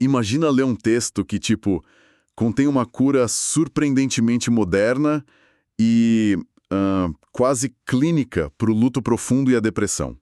Imagina ler um texto que, tipo, contém uma cura surpreendentemente moderna e quase clínica para o luto profundo e a depressão.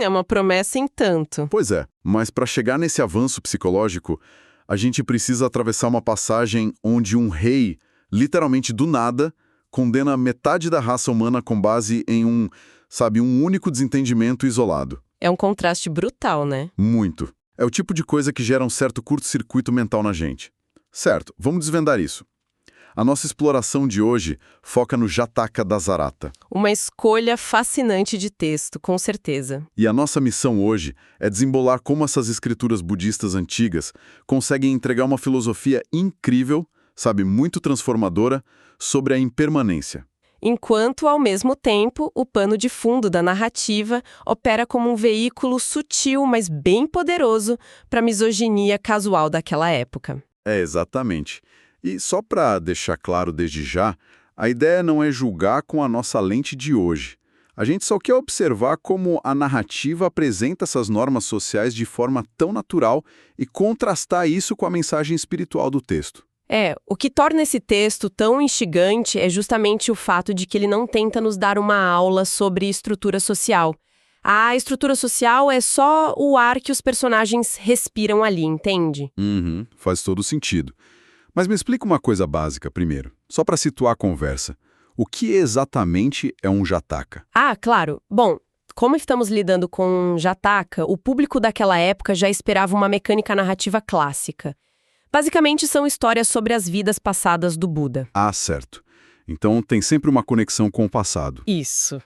É uma promessa em tanto. Pois é, mas para chegar nesse avanço psicológico, a gente precisa atravessar uma passagem onde um rei, literalmente do nada, condena metade da raça humana com base em um único desentendimento isolado. É um contraste brutal, né? Muito. É o tipo de coisa que gera um certo curto-circuito mental na gente. Certo, vamos desvendar isso. A nossa exploração de hoje foca no Jataka da Zarata. Uma escolha fascinante de texto, com certeza. E a nossa missão hoje é desembolar como essas escrituras budistas antigas conseguem entregar uma filosofia incrível, muito transformadora, sobre a impermanência. Enquanto, ao mesmo tempo, o pano de fundo da narrativa opera como um veículo sutil, mas bem poderoso para a misoginia casual daquela época. É, exatamente. E só para deixar claro desde já, a ideia não é julgar com a nossa lente de hoje. A gente só quer observar como a narrativa apresenta essas normas sociais de forma tão natural e contrastar isso com a mensagem espiritual do texto. O que torna esse texto tão instigante é justamente o fato de que ele não tenta nos dar uma aula sobre estrutura social. A estrutura social é só o ar que os personagens respiram ali, entende? Faz todo sentido. Mas me explica uma coisa básica primeiro, só para situar a conversa. O que exatamente é um Jataka? Claro. Bom, como estamos lidando com Jataka, o público daquela época já esperava uma mecânica narrativa clássica. Basicamente, são histórias sobre as vidas passadas do Buda. Certo. Então tem sempre uma conexão com o passado. Isso.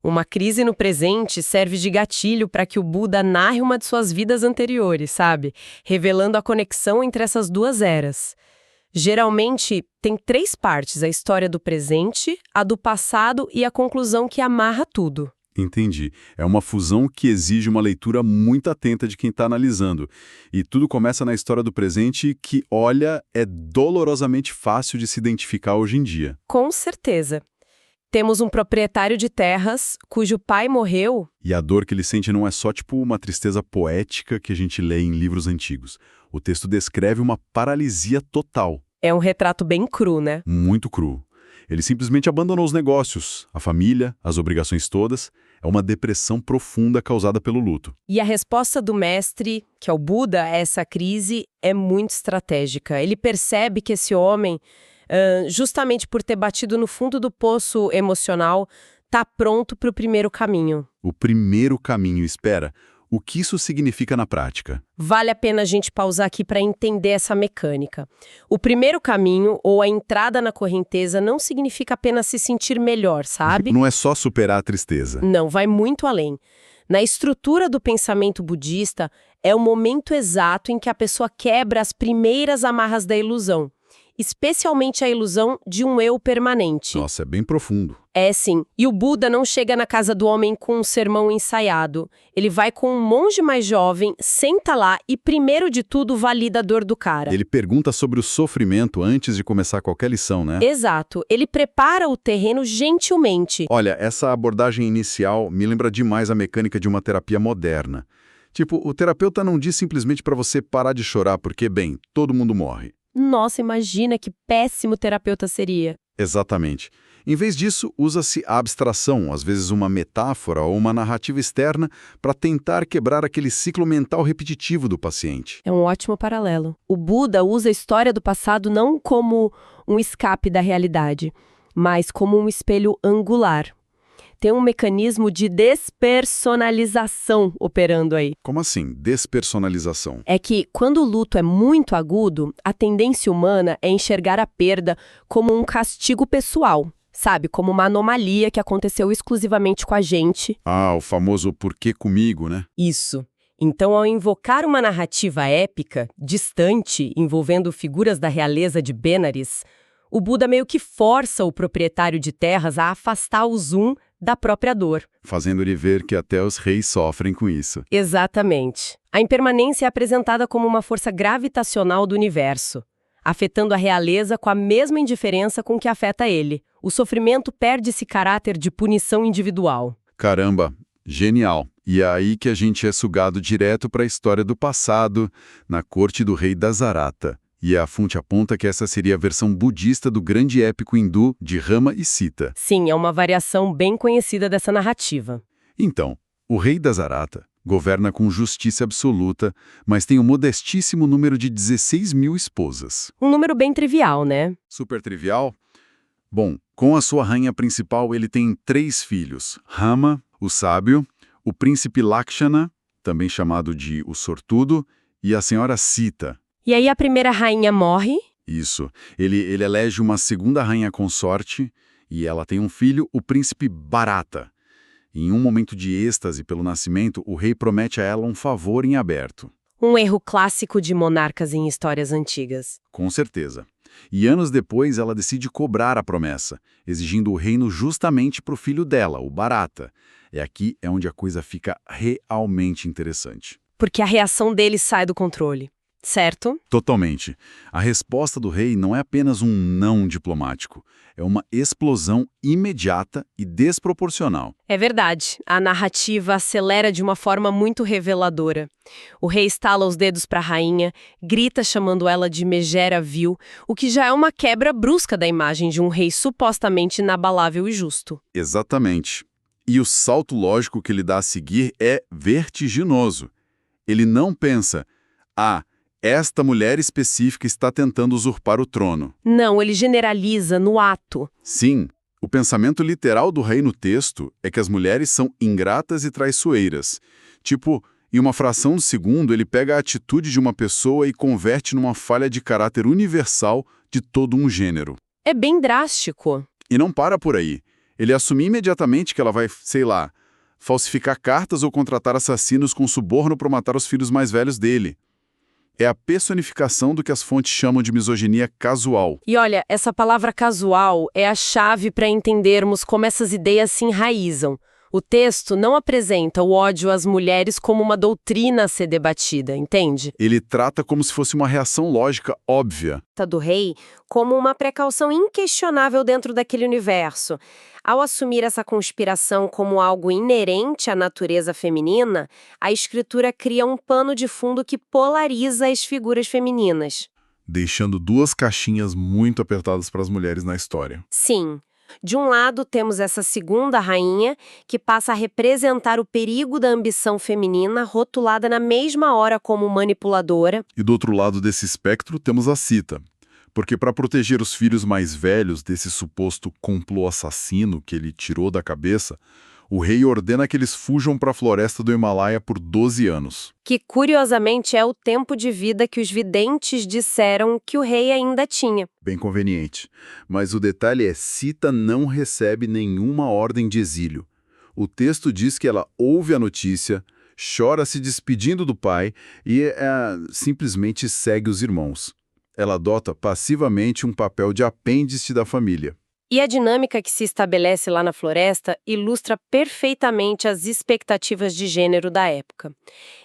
Uma crise no presente serve de gatilho para que o Buda narre uma de suas vidas anteriores, sabe? Revelando a conexão entre essas duas eras. Geralmente, tem 3 partes: a história do presente, a do passado e a conclusão que amarra tudo. Entendi. É uma fusão que exige uma leitura muito atenta de quem está analisando. E tudo começa na história do presente que, olha, é dolorosamente fácil de se identificar hoje em dia. Com certeza. Temos um proprietário de terras cujo pai morreu. E a dor que ele sente não é só uma tristeza poética que a gente lê em livros antigos. O texto descreve uma paralisia total. É um retrato bem cru, né? Muito cru. Ele simplesmente abandonou os negócios, a família, as obrigações todas. É uma depressão profunda causada pelo luto. E a resposta do mestre, que é o Buda, a essa crise é muito estratégica. Ele percebe que esse homem, justamente por ter batido no fundo do poço emocional, está pronto para o primeiro caminho. O primeiro caminho, espera. O que isso significa na prática? Vale a pena a gente pausar aqui para entender essa mecânica. O primeiro caminho, ou a entrada na correnteza, não significa apenas se sentir melhor, sabe? Não é só superar a tristeza. Não, vai muito além. Na estrutura do pensamento budista, é o momento exato em que a pessoa quebra as primeiras amarras da ilusão, especialmente a ilusão de um eu permanente. Nossa, é bem profundo. É sim. E o Buda não chega na casa do homem com um sermão ensaiado. Ele vai com um monge mais jovem, senta lá e, primeiro de tudo, valida a dor do cara. Ele pergunta sobre o sofrimento antes de começar qualquer lição, né? Exato. Ele prepara o terreno gentilmente. Olha, essa abordagem inicial me lembra demais a mecânica de uma terapia moderna. O terapeuta não diz simplesmente para você parar de chorar porque, bem, todo mundo morre. Nossa, imagina que péssimo terapeuta seria. Exatamente. Em vez disso, usa-se a abstração, às vezes uma metáfora ou uma narrativa externa, para tentar quebrar aquele ciclo mental repetitivo do paciente. É um ótimo paralelo. O Buda usa a história do passado não como um escape da realidade, mas como um espelho angular. Tem um mecanismo de despersonalização operando aí. Como assim, despersonalização? É que, quando o luto é muito agudo, a tendência humana é enxergar a perda como um castigo pessoal, sabe? Como uma anomalia que aconteceu exclusivamente com a gente. O famoso "por que comigo", né? Isso. Então, ao invocar uma narrativa épica, distante, envolvendo figuras da realeza de Benares, o Buda meio que força o proprietário de terras a afastar o zoom da própria dor. Fazendo ele ver que até os reis sofrem com isso. Exatamente. A impermanência é apresentada como uma força gravitacional do universo, afetando a realeza com a mesma indiferença com que afeta ele. O sofrimento perde esse caráter de punição individual. Caramba, genial. E é aí que a gente é sugado direto para a história do passado, na corte do rei Dasarata. E a fonte aponta que essa seria a versão budista do grande épico hindu de Rama e Sita. Sim, é uma variação bem conhecida dessa narrativa. Então, o rei Dasarata governa com justiça absoluta, mas tem um modestíssimo número de 16 mil esposas. Um número bem trivial, né? Super trivial? Bom, com a sua rainha principal ele tem 3 filhos, Rama, o sábio, o príncipe Lakshana, também chamado de o sortudo, e a senhora Sita. E aí a primeira rainha morre? Isso. Ele elege uma segunda rainha consorte e ela tem um filho, o príncipe Bharata. Em um momento de êxtase pelo nascimento, o rei promete a ela um favor em aberto. Um erro clássico de monarcas em histórias antigas. Com certeza. E anos depois ela decide cobrar a promessa, exigindo o reino justamente para o filho dela, o Bharata. Aqui é onde a coisa fica realmente interessante. Porque a reação dele sai do controle. Certo? Totalmente. A resposta do rei não é apenas um não diplomático, é uma explosão imediata e desproporcional. É verdade. A narrativa acelera de uma forma muito reveladora. O rei estala os dedos para a rainha, grita chamando ela de megera vil, o que já é uma quebra brusca da imagem de um rei supostamente inabalável e justo. Exatamente. E o salto lógico que ele dá a seguir é vertiginoso. Ele não pensa, esta mulher específica está tentando usurpar o trono. Não, ele generaliza no ato. Sim, o pensamento literal do rei no texto é que as mulheres são ingratas e traiçoeiras. Tipo, em uma fração de segundo, ele pega a atitude de uma pessoa e converte numa falha de caráter universal de todo um gênero. É bem drástico. E não para por aí. Ele assume imediatamente que ela vai, falsificar cartas ou contratar assassinos com suborno para matar os filhos mais velhos dele. É a personificação do que as fontes chamam de misoginia casual. E olha, essa palavra casual é a chave para entendermos como essas ideias se enraizam. O texto não apresenta o ódio às mulheres como uma doutrina a ser debatida, entende? Ele trata como se fosse uma reação lógica óbvia. Do rei como uma precaução inquestionável dentro daquele universo. Ao assumir essa conspiração como algo inerente à natureza feminina, a escritura cria um pano de fundo que polariza as figuras femininas. Deixando 2 caixinhas muito apertadas para as mulheres na história. Sim. De um lado, temos essa segunda rainha, que passa a representar o perigo da ambição feminina, rotulada na mesma hora como manipuladora. E do outro lado desse espectro, temos a Sita. Porque para proteger os filhos mais velhos desse suposto complô assassino que ele tirou da cabeça, o rei ordena que eles fujam para a floresta do Himalaia por 12 anos. Que, curiosamente, é o tempo de vida que os videntes disseram que o rei ainda tinha. Bem conveniente. Mas o detalhe é, Sita não recebe nenhuma ordem de exílio. O texto diz que ela ouve a notícia, chora se despedindo do pai e simplesmente segue os irmãos. Ela adota passivamente um papel de apêndice da família. E a dinâmica que se estabelece lá na floresta ilustra perfeitamente as expectativas de gênero da época.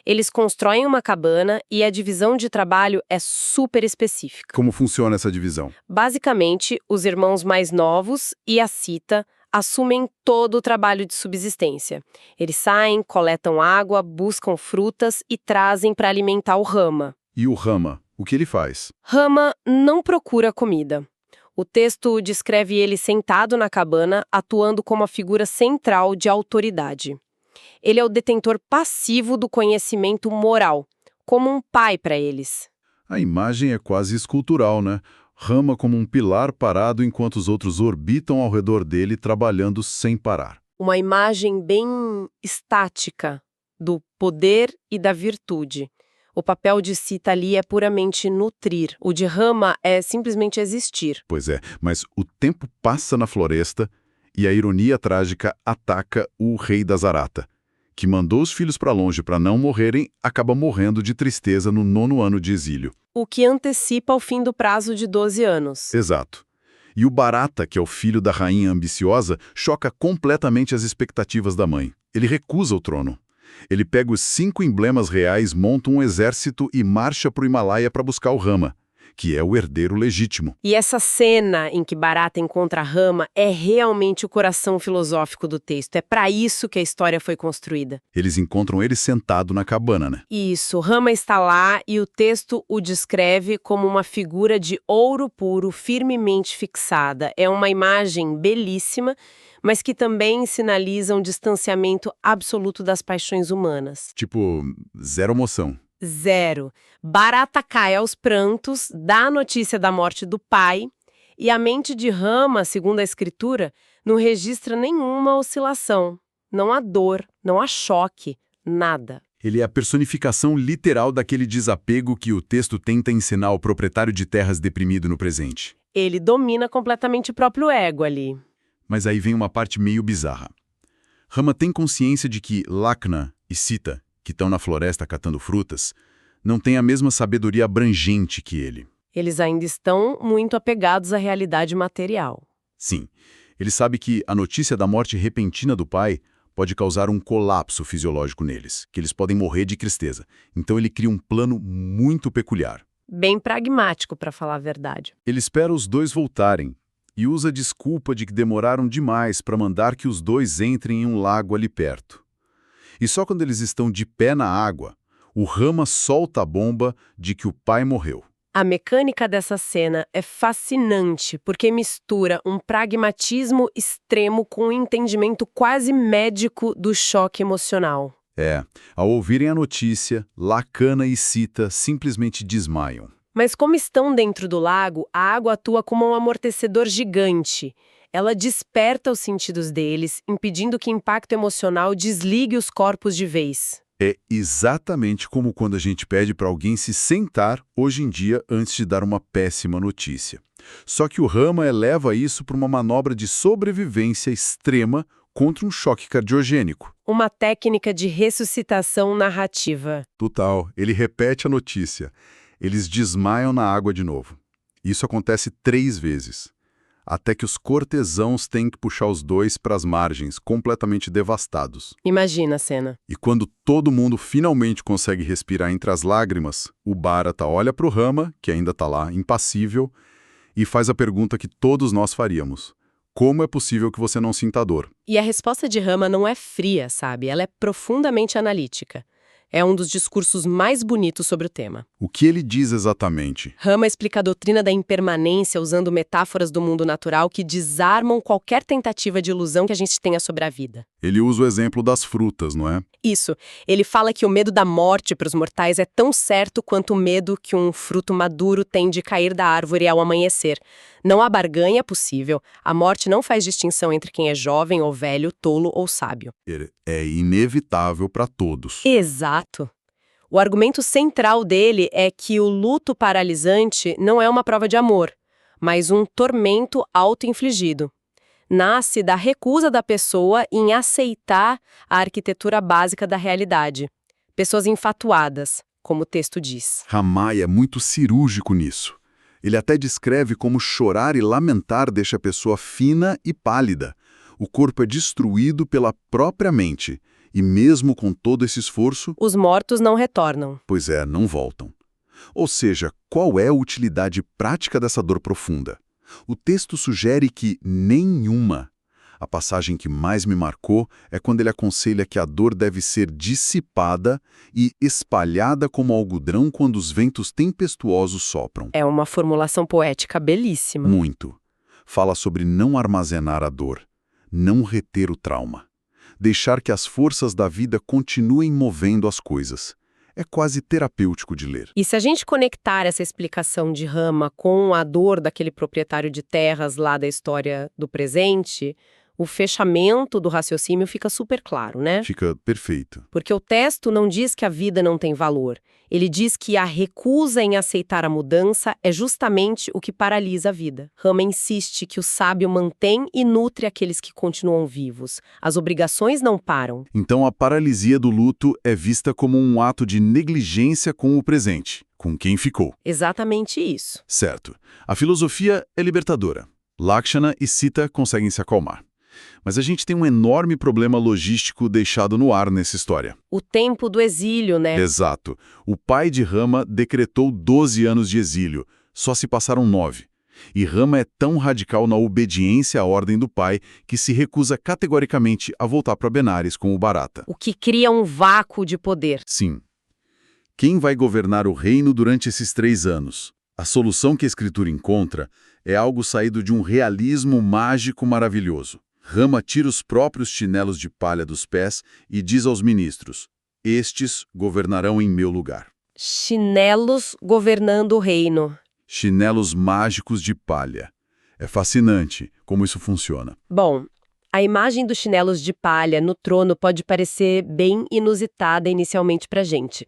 Eles constroem uma cabana e a divisão de trabalho é super específica. Como funciona essa divisão? Basicamente, os irmãos mais novos e a Sita assumem todo o trabalho de subsistência. Eles saem, coletam água, buscam frutas e trazem para alimentar o Rama. E o Rama, o que ele faz? Rama não procura comida. O texto descreve ele sentado na cabana, atuando como a figura central de autoridade. Ele é o detentor passivo do conhecimento moral, como um pai para eles. A imagem é quase escultural, né? Rama como um pilar parado enquanto os outros orbitam ao redor dele, trabalhando sem parar. Uma imagem bem estática do poder e da virtude. O papel de Sita ali é puramente nutrir. O de Rama é simplesmente existir. Pois é, mas o tempo passa na floresta e a ironia trágica ataca o rei Dasarata, que mandou os filhos para longe para não morrerem, acaba morrendo de tristeza no 9º ano de exílio. O que antecipa o fim do prazo de 12 anos. Exato. E o Bharata, que é o filho da rainha ambiciosa, choca completamente as expectativas da mãe. Ele recusa o trono. Ele pega os 5 emblemas reais, monta um exército e marcha para o Himalaia para buscar o Rama, que é o herdeiro legítimo. E essa cena em que Bharata encontra Rama é realmente o coração filosófico do texto. É para isso que a história foi construída. Eles encontram ele sentado na cabana, né? Isso, Rama está lá e o texto o descreve como uma figura de ouro puro, firmemente fixada. É uma imagem belíssima, mas que também sinaliza um distanciamento absoluto das paixões humanas. Tipo, zero emoção. Zero. Bharata cai aos prantos, dá a notícia da morte do pai, e a mente de Rama, segundo a escritura, não registra nenhuma oscilação. Não há dor, não há choque, nada. Ele é a personificação literal daquele desapego que o texto tenta ensinar ao proprietário de terras deprimido no presente. Ele domina completamente o próprio ego ali. Mas aí vem uma parte meio bizarra. Rama tem consciência de que Lakna e Sita, que estão na floresta catando frutas, não têm a mesma sabedoria abrangente que ele. Eles ainda estão muito apegados à realidade material. Sim, ele sabe que a notícia da morte repentina do pai pode causar um colapso fisiológico neles, que eles podem morrer de tristeza. Então ele cria um plano muito peculiar. Bem pragmático, para falar a verdade. Ele espera os dois voltarem e usa a desculpa de que demoraram demais para mandar que os dois entrem em um lago ali perto. E só quando eles estão de pé na água, o Rama solta a bomba de que o pai morreu. A mecânica dessa cena é fascinante porque mistura um pragmatismo extremo com um entendimento quase médico do choque emocional. Ao ouvirem a notícia, Lakana e Sita simplesmente desmaiam. Mas como estão dentro do lago, a água atua como um amortecedor gigante. Ela desperta os sentidos deles, impedindo que o impacto emocional desligue os corpos de vez. É exatamente como quando a gente pede para alguém se sentar hoje em dia antes de dar uma péssima notícia. Só que o Rama eleva isso para uma manobra de sobrevivência extrema contra um choque cardiogênico. Uma técnica de ressuscitação narrativa. Total, ele repete a notícia. Eles desmaiam na água de novo. Isso acontece 3 vezes. Até que os cortesãos têm que puxar os dois para as margens, completamente devastados. Imagina a cena. E quando todo mundo finalmente consegue respirar entre as lágrimas, o Bharata olha para o Rama, que ainda está lá, impassível, e faz a pergunta que todos nós faríamos. Como é possível que você não sinta dor? E a resposta de Rama não é fria, sabe? Ela é profundamente analítica. É um dos discursos mais bonitos sobre o tema. O que ele diz exatamente? Rama explica a doutrina da impermanência usando metáforas do mundo natural que desarmam qualquer tentativa de ilusão que a gente tenha sobre a vida. Ele usa o exemplo das frutas, não é? Isso. Ele fala que o medo da morte para os mortais é tão certo quanto o medo que um fruto maduro tem de cair da árvore ao amanhecer. Não há barganha possível. A morte não faz distinção entre quem é jovem ou velho, tolo ou sábio. É inevitável para todos. Exato. O argumento central dele é que o luto paralisante não é uma prova de amor, mas um tormento auto-infligido. Nasce da recusa da pessoa em aceitar a arquitetura básica da realidade. Pessoas enfatuadas, como o texto diz. Ramai é muito cirúrgico nisso. Ele até descreve como chorar e lamentar deixa a pessoa fina e pálida. O corpo é destruído pela própria mente. E mesmo com todo esse esforço... Os mortos não retornam. Pois é, não voltam. Ou seja, qual é a utilidade prática dessa dor profunda? O texto sugere que nenhuma. A passagem que mais me marcou é quando ele aconselha que a dor deve ser dissipada e espalhada como algodão quando os ventos tempestuosos sopram. É uma formulação poética belíssima. Muito. Fala sobre não armazenar a dor, não reter o trauma. Deixar que as forças da vida continuem movendo as coisas. É quase terapêutico de ler. E se a gente conectar essa explicação de Rama com a dor daquele proprietário de terras lá da história do presente, o fechamento do raciocínio fica super claro, né? Fica perfeito. Porque o texto não diz que a vida não tem valor. Ele diz que a recusa em aceitar a mudança é justamente o que paralisa a vida. Rama insiste que o sábio mantém e nutre aqueles que continuam vivos. As obrigações não param. Então a paralisia do luto é vista como um ato de negligência com o presente, com quem ficou. Exatamente isso. Certo. A filosofia é libertadora. Lakshana e Sita conseguem se acalmar. Mas a gente tem um enorme problema logístico deixado no ar nessa história. O tempo do exílio, né? Exato. O pai de Rama decretou 12 anos de exílio, Só se passaram 9. E Rama é tão radical na obediência à ordem do pai que se recusa categoricamente a voltar para Benares com o Bharata. O que cria um vácuo de poder. Sim. Quem vai governar o reino durante esses 3 anos? A solução que a escritura encontra é algo saído de um realismo mágico maravilhoso. Rama tira os próprios chinelos de palha dos pés e diz aos ministros: estes governarão em meu lugar. Chinelos governando o reino. Chinelos mágicos de palha. É fascinante como isso funciona. Bom, a imagem dos chinelos de palha no trono pode parecer bem inusitada inicialmente pra gente.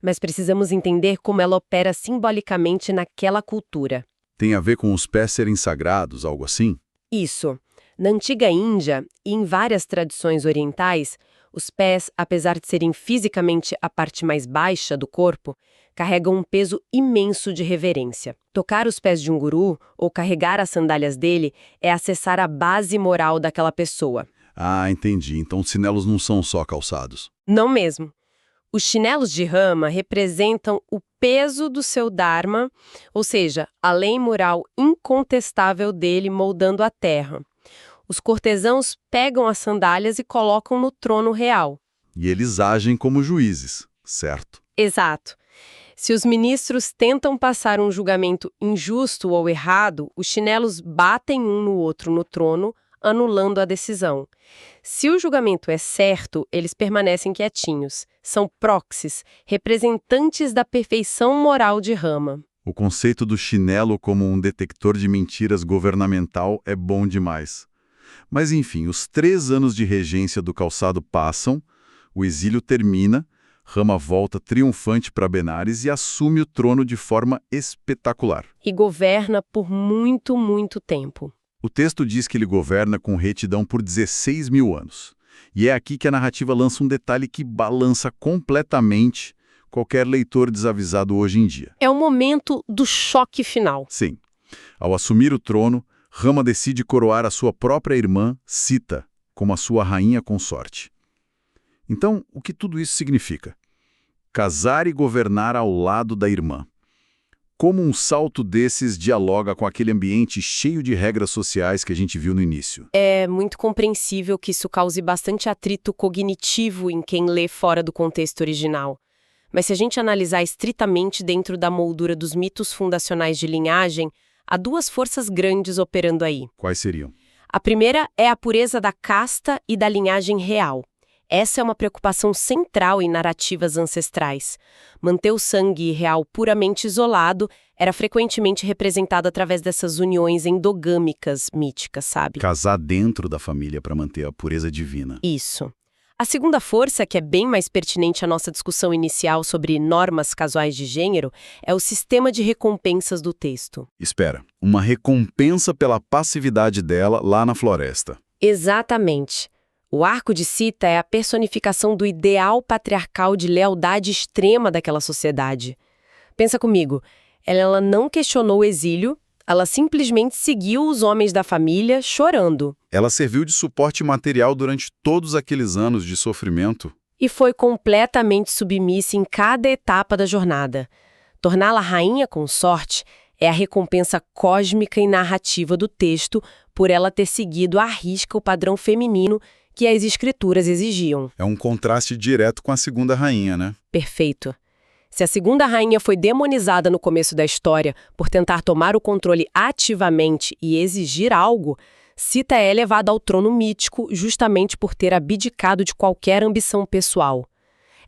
Mas precisamos entender como ela opera simbolicamente naquela cultura. Tem a ver com os pés serem sagrados, algo assim? Isso. Na antiga Índia e em várias tradições orientais, os pés, apesar de serem fisicamente a parte mais baixa do corpo, carregam um peso imenso de reverência. Tocar os pés de um guru ou carregar as sandálias dele é acessar a base moral daquela pessoa. Ah, entendi. Então os chinelos não são só calçados. Não mesmo. Os chinelos de Rama representam o peso do seu Dharma, ou seja, a lei moral incontestável dele moldando a terra. Os cortesãos pegam as sandálias e colocam no trono real. E eles agem como juízes, certo? Exato. Se os ministros tentam passar um julgamento injusto ou errado, os chinelos batem um no outro no trono, anulando a decisão. Se o julgamento é certo, eles permanecem quietinhos. São proxies, representantes da perfeição moral de Rama. O conceito do chinelo como um detector de mentiras governamental é bom demais. Mas enfim, os 3 anos de regência do calçado passam, o exílio termina, Rama volta triunfante para Benares e assume o trono de forma espetacular. E governa por muito, muito tempo. O texto diz que ele governa com retidão por 16 mil anos. E é aqui que a narrativa lança um detalhe que balança completamente qualquer leitor desavisado hoje em dia. É o momento do choque final. Sim. Ao assumir o trono, Rama decide coroar a sua própria irmã, Sita, como a sua rainha consorte. Então, o que tudo isso significa? Casar e governar ao lado da irmã. Como um salto desses dialoga com aquele ambiente cheio de regras sociais que a gente viu no início? É muito compreensível que isso cause bastante atrito cognitivo em quem lê fora do contexto original. Mas se a gente analisar estritamente dentro da moldura dos mitos fundacionais de linhagem, há 2 forças grandes operando aí. Quais seriam? A primeira é a pureza da casta e da linhagem real. Essa é uma preocupação central em narrativas ancestrais. Manter o sangue real puramente isolado era frequentemente representado através dessas uniões endogâmicas míticas, sabe? Casar dentro da família para manter a pureza divina. Isso. A segunda força, que é bem mais pertinente à nossa discussão inicial sobre normas casuais de gênero, é o sistema de recompensas do texto. Espera, uma recompensa pela passividade dela lá na floresta. Exatamente. O arco de Sita é a personificação do ideal patriarcal de lealdade extrema daquela sociedade. Pensa comigo, ela não questionou o exílio, ela simplesmente seguiu os homens da família chorando. Ela serviu de suporte material durante todos aqueles anos de sofrimento. E foi completamente submissa em cada etapa da jornada. Torná-la rainha consorte é a recompensa cósmica e narrativa do texto por ela ter seguido à risca o padrão feminino que as escrituras exigiam. É um contraste direto com a segunda rainha, né? Perfeito. Se a segunda rainha foi demonizada no começo da história por tentar tomar o controle ativamente e exigir algo, Sita é elevada ao trono mítico justamente por ter abdicado de qualquer ambição pessoal.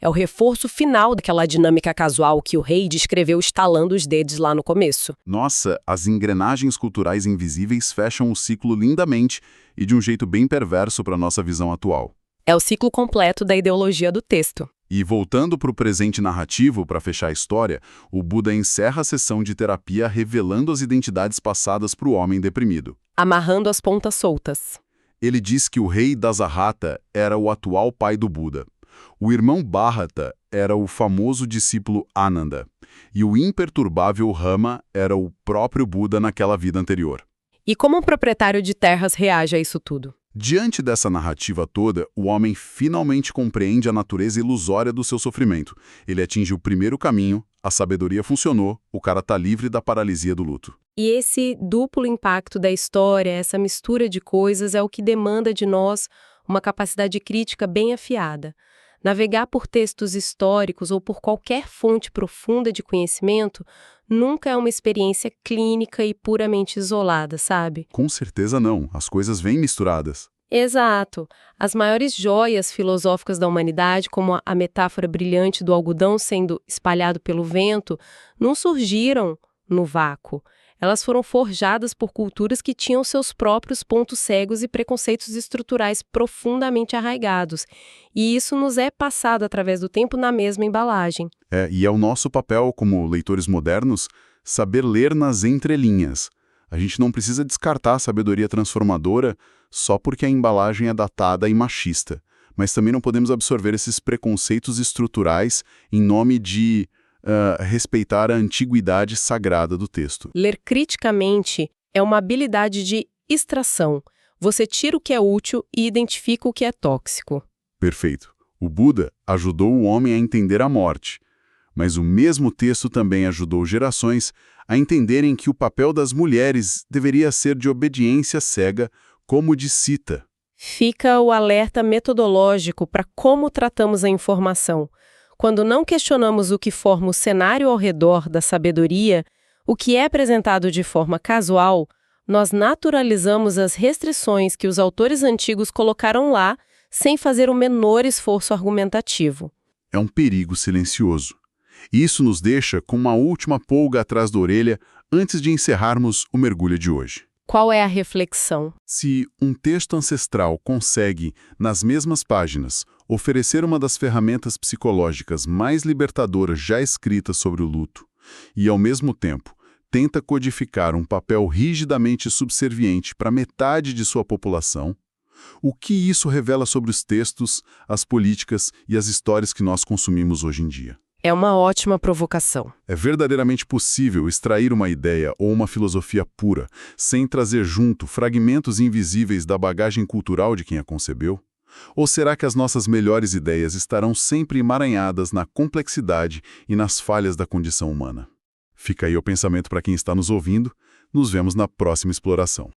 É o reforço final daquela dinâmica casual que o rei descreveu estalando os dedos lá no começo. Nossa, as engrenagens culturais invisíveis fecham o ciclo lindamente e de um jeito bem perverso para a nossa visão atual. É o ciclo completo da ideologia do texto. E voltando para o presente narrativo, para fechar a história, o Buda encerra a sessão de terapia revelando as identidades passadas para o homem deprimido. Amarrando as pontas soltas. Ele diz que o rei Dasarata era o atual pai do Buda. O irmão Bharata era o famoso discípulo Ananda. E o imperturbável Rama era o próprio Buda naquela vida anterior. E como um proprietário de terras reage a isso tudo? Diante dessa narrativa toda, o homem finalmente compreende a natureza ilusória do seu sofrimento. Ele atinge o primeiro caminho, a sabedoria funcionou, o cara tá livre da paralisia do luto. E esse duplo impacto da história, essa mistura de coisas, é o que demanda de nós uma capacidade crítica bem afiada. Navegar por textos históricos ou por qualquer fonte profunda de conhecimento nunca é uma experiência clínica e puramente isolada, sabe? Com certeza não, as coisas vêm misturadas. Exato. As maiores joias filosóficas da humanidade, como a metáfora brilhante do algodão sendo espalhado pelo vento, não surgiram no vácuo. Elas foram forjadas por culturas que tinham seus próprios pontos cegos e preconceitos estruturais profundamente arraigados. E isso nos é passado através do tempo na mesma embalagem. E é o nosso papel como leitores modernos saber ler nas entrelinhas. A gente não precisa descartar a sabedoria transformadora só porque a embalagem é datada e machista. Mas também não podemos absorver esses preconceitos estruturais em nome de respeitar a antiguidade sagrada do texto. Ler criticamente é uma habilidade de extração. Você tira o que é útil e identifica o que é tóxico. Perfeito. O Buda ajudou o homem a entender a morte, mas o mesmo texto também ajudou gerações a entenderem que o papel das mulheres deveria ser de obediência cega, como de Sita. Fica o alerta metodológico para como tratamos a informação. Quando não questionamos o que forma o cenário ao redor da sabedoria, o que é apresentado de forma casual, nós naturalizamos as restrições que os autores antigos colocaram lá, sem fazer o menor esforço argumentativo. É um perigo silencioso. E isso nos deixa com uma última pulga atrás da orelha antes de encerrarmos o mergulho de hoje. Qual é a reflexão? Se um texto ancestral consegue, nas mesmas páginas, oferecer uma das ferramentas psicológicas mais libertadoras já escritas sobre o luto, e, ao mesmo tempo, tenta codificar um papel rigidamente subserviente para metade de sua população, o que isso revela sobre os textos, as políticas e as histórias que nós consumimos hoje em dia? É uma ótima provocação. É verdadeiramente possível extrair uma ideia ou uma filosofia pura, sem trazer junto fragmentos invisíveis da bagagem cultural de quem a concebeu? Ou será que as nossas melhores ideias estarão sempre emaranhadas na complexidade e nas falhas da condição humana? Fica aí o pensamento para quem está nos ouvindo. Nos vemos na próxima exploração.